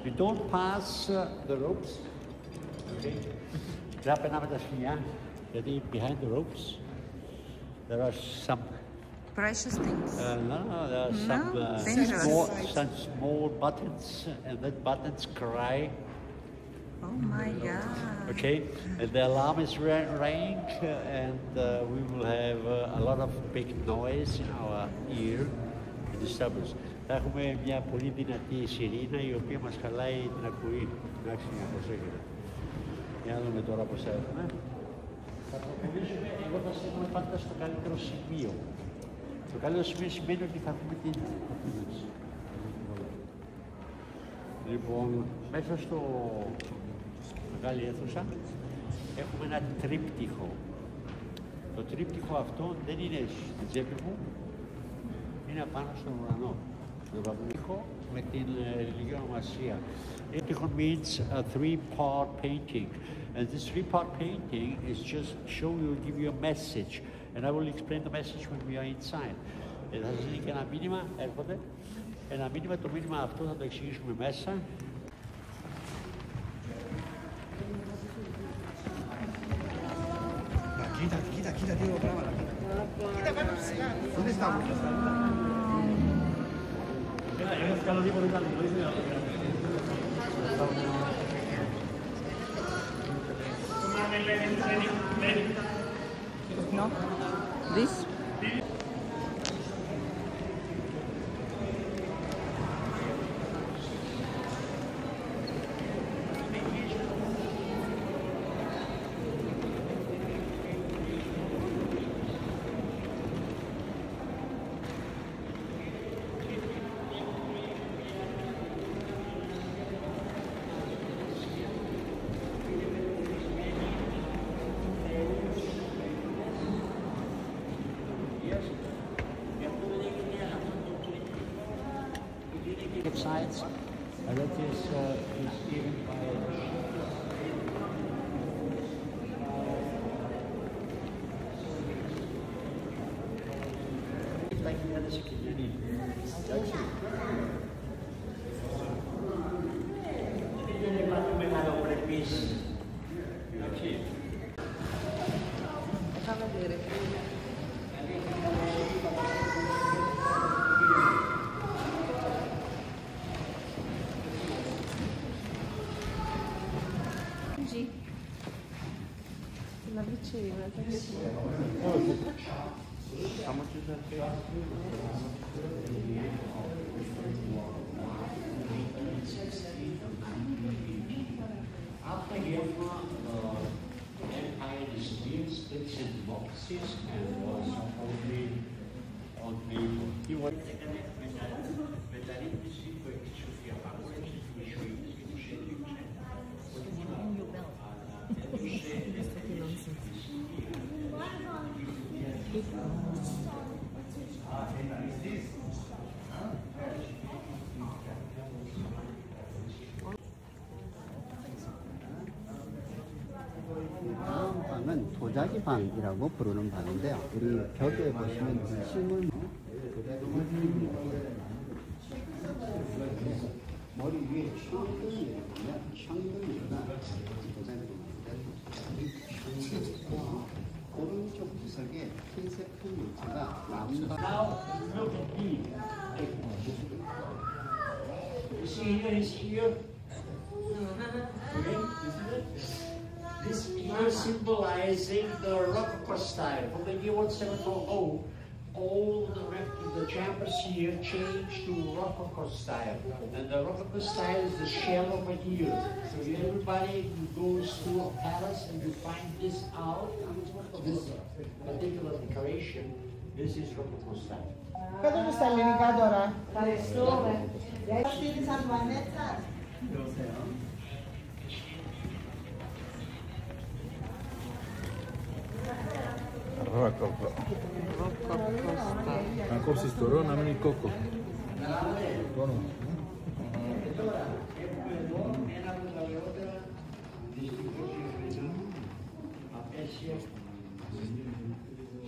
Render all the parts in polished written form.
You don't pass the ropes. Okay. Δεν περνάμε τα σκοινιά, γιατί behind the ropes there are some precious things. No, there are some small buttons, and that buttons cry. Oh my God. Okay, and the alarm is ringing, and we will have a lot of big noise in our ear and disturbance. Θα έχουμε μια πολύ δυνατή σιρήνα η οποία μας χαλάει την ακοή. Εντάξει, να προσέχετε. Για να δούμε τώρα πώς θα έχουμε. Θα προχωρήσουμε, εγώ θα στέλνουμε πάντα στο καλύτερο σημείο. Το καλύτερο σημείο σημαίνει ότι θα έχουμε την απειλήση. Λοιπόν, μέσα στο μεγάλη αίθουσα έχουμε ένα τρίπτυχο. Το τρίπτυχο αυτό δεν είναι στην τσέπη μου, είναι απάνω στον ουρανό. Το τρίπτυχο με την ελληνική ονομασία. Triptychon means a three-part painting, and this three-part painting is just show you, give you a message, and I will explain the message when we are inside. Θα σας δίνει και ένα μήνυμα, έρχονται. Ένα μήνυμα, το μήνυμα αυτό θα το εξηγήσουμε μέσα. Κοίτα τι πράγματα. Κοίτα πάνω ψηλά. Δεν είναι στάβο. Εγώ θα κάνω τίποτα άλλο. No, this. Sides, and that is given by like the other security. La vicina, How much is that? After Empire disappeared, splits into boxes, and was only he was μεταρρύθμιση που έχει τη Σοφία Παγκόσμια στη ζωή της και του έδειξε 다음 방은 도자기 방이라고 부르는 방인데요. 우리 벽에 보시면 실물 머리 위에 창등이 있거든요. 창등이가 도자기로 만든 오른쪽 구석에 흰색 큰 물체가 남방. Now look at me. You see here, you see here. Okay, isn't it? This here symbolizing the Rococo style. From the year 1740, all the chambers here changed to Rococo style. And the Rococo style is the shell over here. So everybody who goes to a palace and you find this out, this particular decoration, this is Rococo style. Πέτω μου στα ελληνικά τώρα. Ευχαριστούμε. Αυτή σαν Βανέτσα. Ροκοκό. Αν κόψεις το ρο, να μείνει κόκο. Τώρα έχουμε εδώ ένα από τα ωραιότερα δυστυχώς απέσια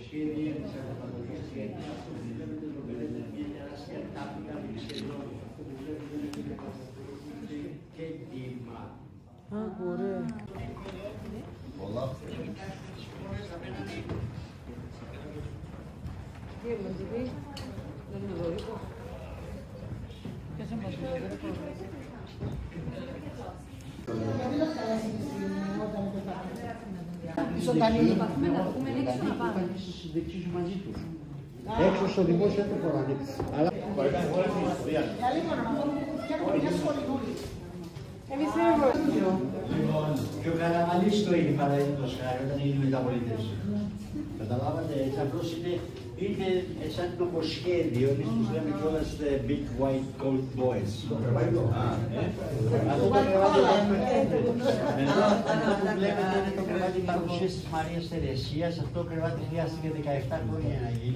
σχέδια της αγροπατορίας σχέδια. Αυτό που βλέπετε εδώ πέρα είναι μια τεράστια τάπητα που ξέρει αυτό που βλέπετε ωραία. Πολλά. Τι έμαθες εκεί, δεν είναι δωρικό. Ποιος έμαθες δωρικό. Συνδεξίζουν μαζί τους. Έξω στο δημόσιο δεν το μπορώ να ανοίξει. Αλλά... Και ο Καραμανλής το είναι παραδείγματος χάρη όταν έγινε η μεταπολίτευση. Καταλάβατε, έτσι απλώς είναι σαν νομοσχέδιο, εμείς τους λέμε κιόλας the big white coat boys. Αυτό το κρεβάτι που βλέπετε είναι το κρεβάτι παρουσίας της Μαρίας Θερεσίας, αυτό το κρεβάτι χρειάστηκε 17 χρόνια να γίνει.